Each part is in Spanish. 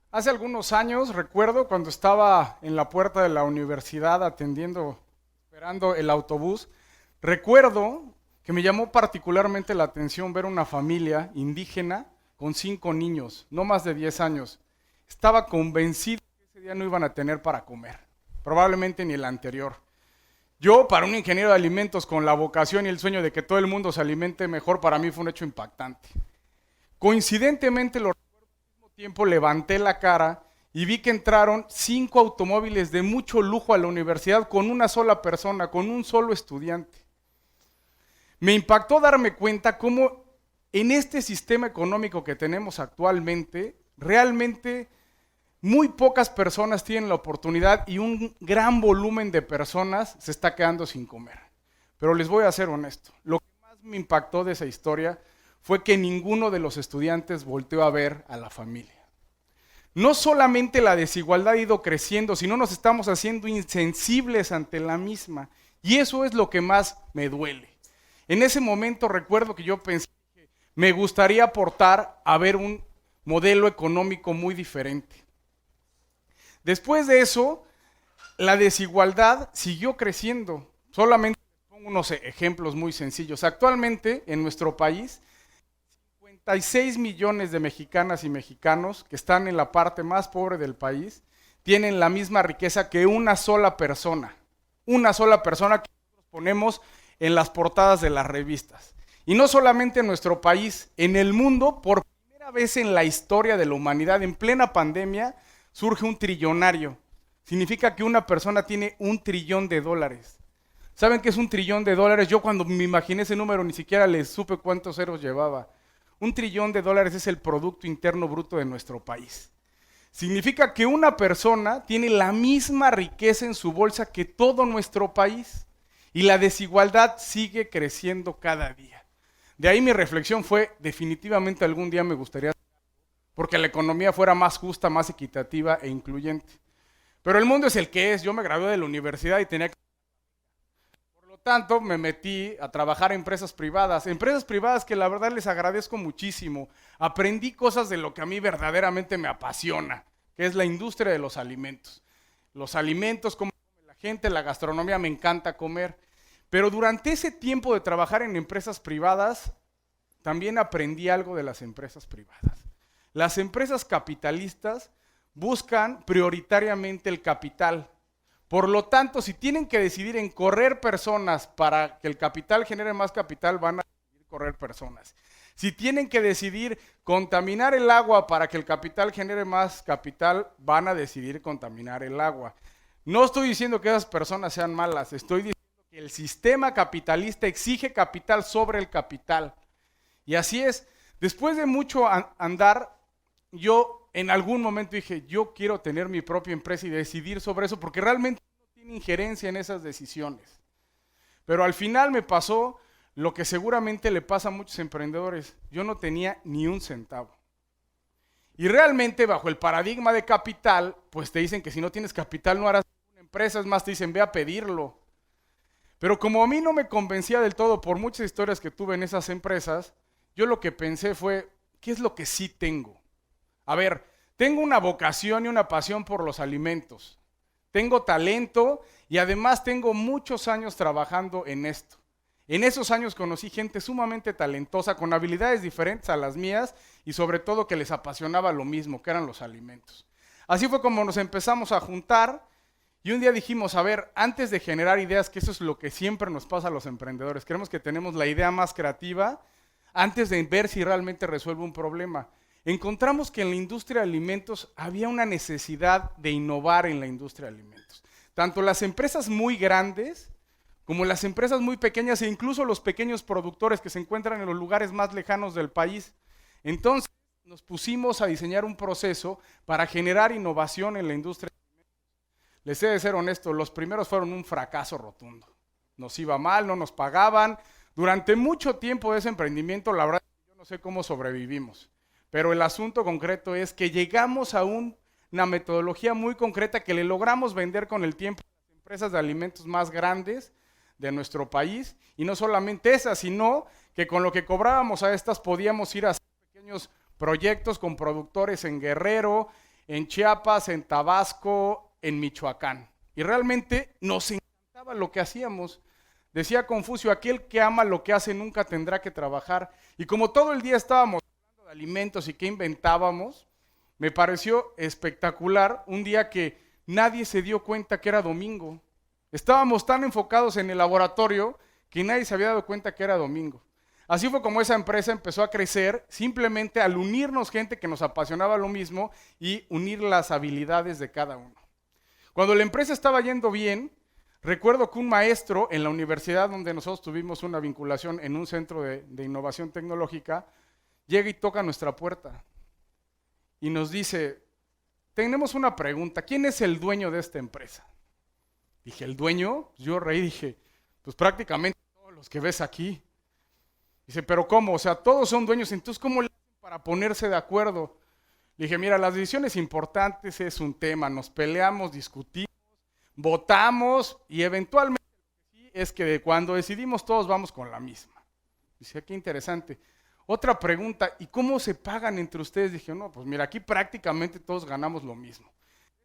Hace algunos años, recuerdo cuando estaba en la puerta de la universidad esperando el autobús, recuerdo que me llamó particularmente la atención ver una familia indígena con 5 niños, no más de 10 años. Estaba convencido que ese día no iban a tener para comer, probablemente ni el anterior. Yo, para un ingeniero de alimentos con la vocación y el sueño de que todo el mundo se alimente mejor, para mí fue un hecho impactante. Coincidentemente, lo tiempo levanté la cara y vi que entraron 5 automóviles de mucho lujo a la universidad con una sola persona, con un solo estudiante. Me impactó darme cuenta cómo en este sistema económico que tenemos actualmente, realmente muy pocas personas tienen la oportunidad y un gran volumen de personas se está quedando sin comer. Pero les voy a ser honesto, lo que más me impactó de esa historia fue que ninguno de los estudiantes volteó a ver a la familia. No solamente la desigualdad ha ido creciendo, sino nos estamos haciendo insensibles ante la misma. Y eso es lo que más me duele. En ese momento recuerdo que yo pensé que me gustaría aportar a ver un modelo económico muy diferente. Después de eso, la desigualdad siguió creciendo. Solamente les pongo unos ejemplos muy sencillos. Actualmente en nuestro país 56 millones de mexicanas y mexicanos que están en la parte más pobre del país tienen la misma riqueza que una sola persona que nosotros ponemos en las portadas de las revistas. Y no solamente en nuestro país, en el mundo, por primera vez en la historia de la humanidad, en plena pandemia, surge un trillonario. Significa que una persona tiene $1 trillón. ¿Saben qué es $1 trillón? Yo cuando me imaginé ese número ni siquiera les supe cuántos ceros llevaba. $1 trillón es el Producto Interno Bruto de nuestro país. Significa que una persona tiene la misma riqueza en su bolsa que todo nuestro país y la desigualdad sigue creciendo cada día. De ahí mi reflexión fue, definitivamente algún día me gustaría porque la economía fuera más justa, más equitativa e incluyente. Pero el mundo es el que es. Yo me gradué de la universidad y tenía que tanto me metí a trabajar en empresas privadas que la verdad les agradezco muchísimo. Aprendí cosas de lo que a mí verdaderamente me apasiona, que es la industria de los alimentos. Los alimentos, cómo come la gente, la gastronomía, me encanta comer. Pero durante ese tiempo de trabajar en empresas privadas, también aprendí algo de las empresas privadas. Las empresas capitalistas buscan prioritariamente el capital. Por lo tanto, si tienen que decidir en correr personas para que el capital genere más capital, van a decidir correr personas. Si tienen que decidir contaminar el agua para que el capital genere más capital, van a decidir contaminar el agua. No estoy diciendo que esas personas sean malas, estoy diciendo que el sistema capitalista exige capital sobre el capital. Y así es, después de mucho andar, yo en algún momento dije, yo quiero tener mi propia empresa y decidir sobre eso, porque realmente no tiene injerencia en esas decisiones. Pero al final me pasó lo que seguramente le pasa a muchos emprendedores. Yo no tenía ni un centavo. Y realmente bajo el paradigma de capital, pues te dicen que si no tienes capital no harás una empresa, es más, te dicen ve a pedirlo. Pero como a mí no me convencía del todo por muchas historias que tuve en esas empresas, yo lo que pensé fue, ¿qué es lo que sí tengo? A ver, tengo una vocación y una pasión por los alimentos. Tengo talento y además tengo muchos años trabajando en esto. En esos años conocí gente sumamente talentosa, con habilidades diferentes a las mías y sobre todo que les apasionaba lo mismo, que eran los alimentos. Así fue como nos empezamos a juntar y un día dijimos, a ver, antes de generar ideas, que eso es lo que siempre nos pasa a los emprendedores, creemos que tenemos la idea más creativa antes de ver si realmente resuelve un problema. Encontramos que en la industria de alimentos había una necesidad de innovar en la industria de alimentos. Tanto las empresas muy grandes como las empresas muy pequeñas e incluso los pequeños productores que se encuentran en los lugares más lejanos del país. Entonces nos pusimos a diseñar un proceso para generar innovación en la industria. Les he de ser honesto, los primeros fueron un fracaso rotundo. Nos iba mal, no nos pagaban. Durante mucho tiempo de ese emprendimiento, la verdad, yo no sé cómo sobrevivimos. Pero el asunto concreto es que llegamos a una metodología muy concreta que le logramos vender con el tiempo a las empresas de alimentos más grandes de nuestro país. Y no solamente esas, sino que con lo que cobrábamos a estas podíamos ir a hacer pequeños proyectos con productores en Guerrero, en Chiapas, en Tabasco, en Michoacán. Y realmente nos encantaba lo que hacíamos. Decía Confucio, aquel que ama lo que hace nunca tendrá que trabajar. Y como todo el día estábamos hablando de alimentos y qué inventábamos, me pareció espectacular un día que nadie se dio cuenta que era domingo. Estábamos tan enfocados en el laboratorio que nadie se había dado cuenta que era domingo. Así fue como esa empresa empezó a crecer, simplemente al unirnos gente que nos apasionaba lo mismo y unir las habilidades de cada uno. Cuando la empresa estaba yendo bien, recuerdo que un maestro en la universidad donde nosotros tuvimos una vinculación en un centro de innovación tecnológica, llega y toca nuestra puerta y nos dice, tenemos una pregunta, ¿quién es el dueño de esta empresa? Dije, ¿el dueño? Yo reí y dije, pues prácticamente todos los que ves aquí. Dice, ¿pero cómo? O sea, todos son dueños, entonces ¿cómo le hacen para ponerse de acuerdo? Le dije, mira, las decisiones importantes es un tema, nos peleamos, discutimos, votamos y eventualmente sí es que cuando decidimos todos vamos con la misma. Dice, qué interesante. Otra pregunta, ¿y cómo se pagan entre ustedes? Dije, no, pues mira, aquí prácticamente todos ganamos lo mismo.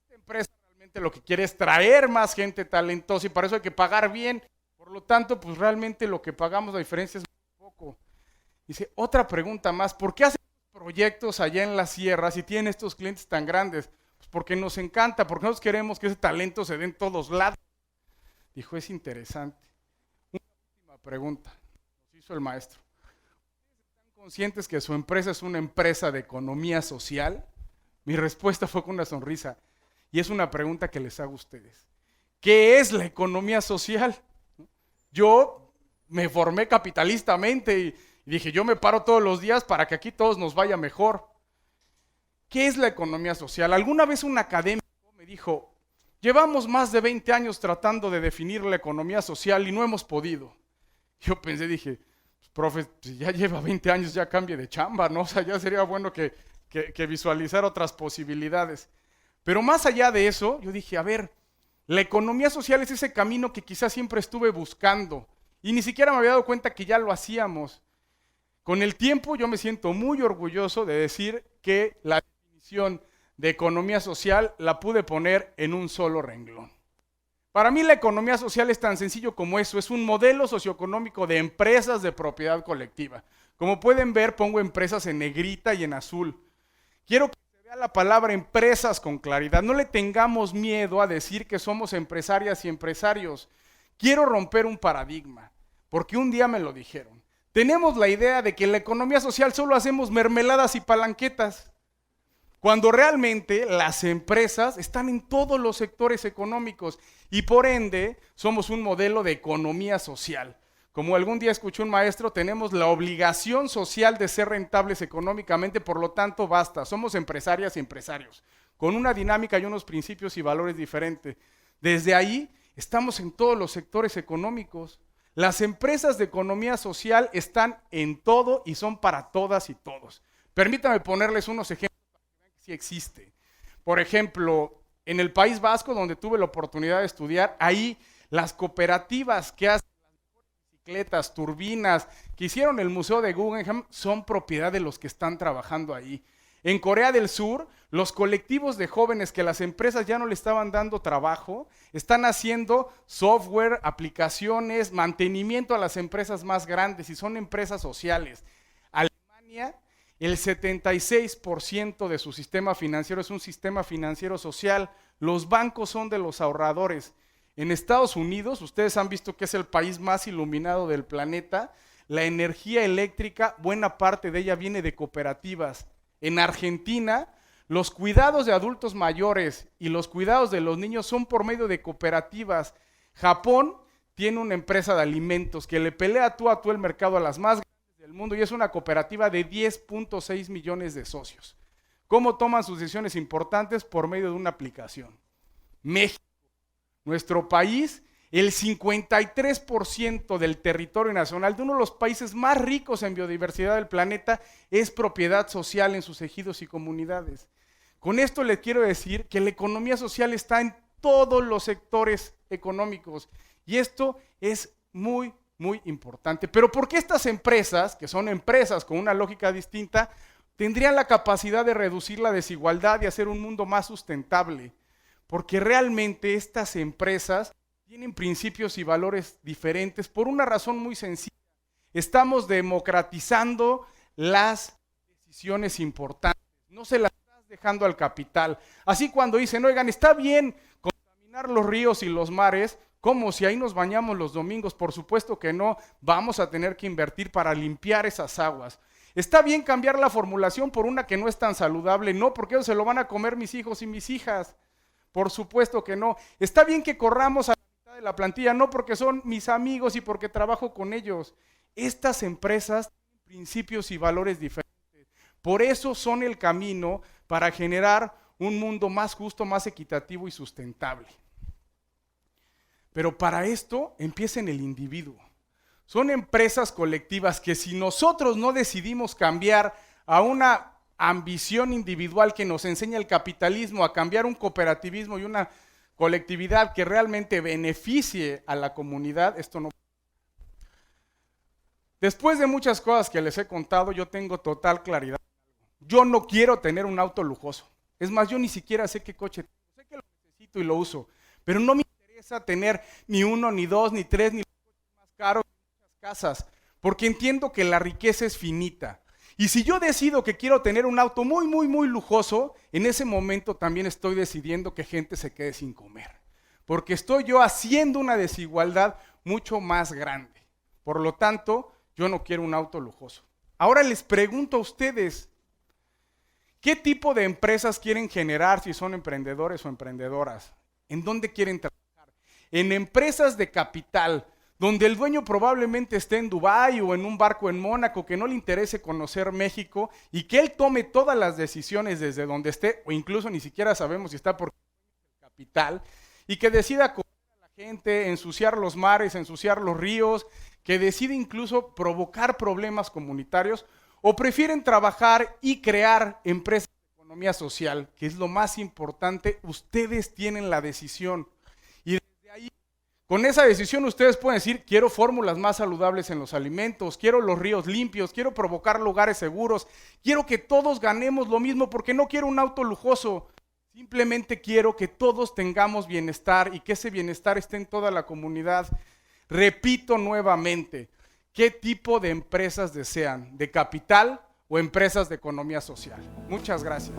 Esta empresa realmente lo que quiere es traer más gente talentosa y para eso hay que pagar bien. Por lo tanto, pues realmente lo que pagamos, la diferencia es muy poco. Dice, otra pregunta más, ¿por qué hacen proyectos allá en las sierras y tienen estos clientes tan grandes? Pues porque nos encanta, porque nosotros queremos que ese talento se dé en todos lados. Dijo, es interesante. Una última pregunta, nos hizo el maestro. ¿Están conscientes que su empresa es una empresa de economía social? Mi respuesta fue con una sonrisa. Y es una pregunta que les hago a ustedes. ¿Qué es la economía social? Yo me formé capitalistamente y dije, yo me paro todos los días para que aquí todos nos vaya mejor. ¿Qué es la economía social? Alguna vez un académico me dijo, llevamos más de 20 años tratando de definir la economía social y no hemos podido. Yo pensé, dije, profe, si ya lleva 20 años ya cambie de chamba, ¿no? O sea, ya sería bueno que visualizar otras posibilidades. Pero más allá de eso, yo dije, a ver, la economía social es ese camino que quizás siempre estuve buscando y ni siquiera me había dado cuenta que ya lo hacíamos. Con el tiempo yo me siento muy orgulloso de decir que la definición de economía social la pude poner en un solo renglón. Para mí la economía social es tan sencillo como eso, es un modelo socioeconómico de empresas de propiedad colectiva. Como pueden ver, pongo empresas en negrita y en azul. Quiero que se vea la palabra empresas con claridad, no le tengamos miedo a decir que somos empresarias y empresarios. Quiero romper un paradigma, porque un día me lo dijeron. Tenemos la idea de que en la economía social solo hacemos mermeladas y palanquetas, cuando realmente las empresas están en todos los sectores económicos y por ende somos un modelo de economía social. Como algún día escuché un maestro, tenemos la obligación social de ser rentables económicamente, por lo tanto basta, somos empresarias y empresarios, con una dinámica y unos principios y valores diferentes. Desde ahí estamos en todos los sectores económicos. Las empresas de economía social están en todo y son para todas y todos. Permítame ponerles unos ejemplos para que vean que sí existe. Por ejemplo, en el País Vasco, donde tuve la oportunidad de estudiar, ahí las cooperativas que hacen las mejores bicicletas, turbinas, que hicieron el Museo de Guggenheim, son propiedad de los que están trabajando ahí. En Corea del Sur, los colectivos de jóvenes que las empresas ya no le estaban dando trabajo, están haciendo software, aplicaciones, mantenimiento a las empresas más grandes y son empresas sociales. Alemania, el 76% de su sistema financiero es un sistema financiero social. Los bancos son de los ahorradores. En Estados Unidos, ustedes han visto que es el país más iluminado del planeta, la energía eléctrica, buena parte de ella viene de cooperativas. En Argentina, los cuidados de adultos mayores y los cuidados de los niños son por medio de cooperativas. Japón tiene una empresa de alimentos que le pelea tú a tú el mercado a las más grandes del mundo y es una cooperativa de 10.6 millones de socios. ¿Cómo toman sus decisiones importantes? Por medio de una aplicación. México, nuestro país, el 53% del territorio nacional de uno de los países más ricos en biodiversidad del planeta es propiedad social en sus ejidos y comunidades. Con esto les quiero decir que la economía social está en todos los sectores económicos y esto es muy, muy importante. Pero ¿por qué estas empresas, que son empresas con una lógica distinta, tendrían la capacidad de reducir la desigualdad y hacer un mundo más sustentable, porque realmente estas empresas tienen principios y valores diferentes por una razón muy sencilla. Estamos democratizando las decisiones importantes, no se las estás dejando al capital. Así cuando dicen, oigan, está bien contaminar los ríos y los mares, ¿cómo? Si ahí nos bañamos los domingos, por supuesto que no, vamos a tener que invertir para limpiar esas aguas. Está bien cambiar la formulación por una que no es tan saludable, no, porque eso se lo van a comer mis hijos y mis hijas. Por supuesto que no. Está bien que corramos a la mitad de la plantilla, no porque son mis amigos y porque trabajo con ellos. Estas empresas tienen principios y valores diferentes. Por eso son el camino para generar un mundo más justo, más equitativo y sustentable. Pero para esto empieza en el individuo. Son empresas colectivas que si nosotros no decidimos cambiar a una ambición individual que nos enseña el capitalismo, a cambiar un cooperativismo y una colectividad que realmente beneficie a la comunidad, esto no. Después de muchas cosas que les he contado, yo tengo total claridad. Yo no quiero tener un auto lujoso. Es más, yo ni siquiera sé qué coche tengo. Sé que lo necesito y lo uso, pero no me interesa tener ni uno, ni dos, ni tres, ni los coches más caros, ni muchas casas, porque entiendo que la riqueza es finita. Y si yo decido que quiero tener un auto muy, muy, muy lujoso, en ese momento también estoy decidiendo que gente se quede sin comer, porque estoy yo haciendo una desigualdad mucho más grande. Por lo tanto, yo no quiero un auto lujoso. Ahora les pregunto a ustedes, ¿qué tipo de empresas quieren generar si son emprendedores o emprendedoras? ¿En dónde quieren trabajar? En empresas de capital, donde el dueño probablemente esté en Dubái o en un barco en Mónaco, que no le interese conocer México y que él tome todas las decisiones desde donde esté, o incluso ni siquiera sabemos si está por el capital, y que decida cobrar a la gente, ensuciar los mares, ensuciar los ríos, que decide incluso provocar problemas comunitarios, o prefieren trabajar y crear empresas de economía social, que es lo más importante. Ustedes tienen la decisión. Y desde ahí, con esa decisión ustedes pueden decir, quiero fórmulas más saludables en los alimentos, quiero los ríos limpios, quiero provocar lugares seguros, quiero que todos ganemos lo mismo porque no quiero un auto lujoso. Simplemente quiero que todos tengamos bienestar y que ese bienestar esté en toda la comunidad. Repito nuevamente, ¿qué tipo de empresas desean? ¿De capital o empresas de economía social? Muchas gracias.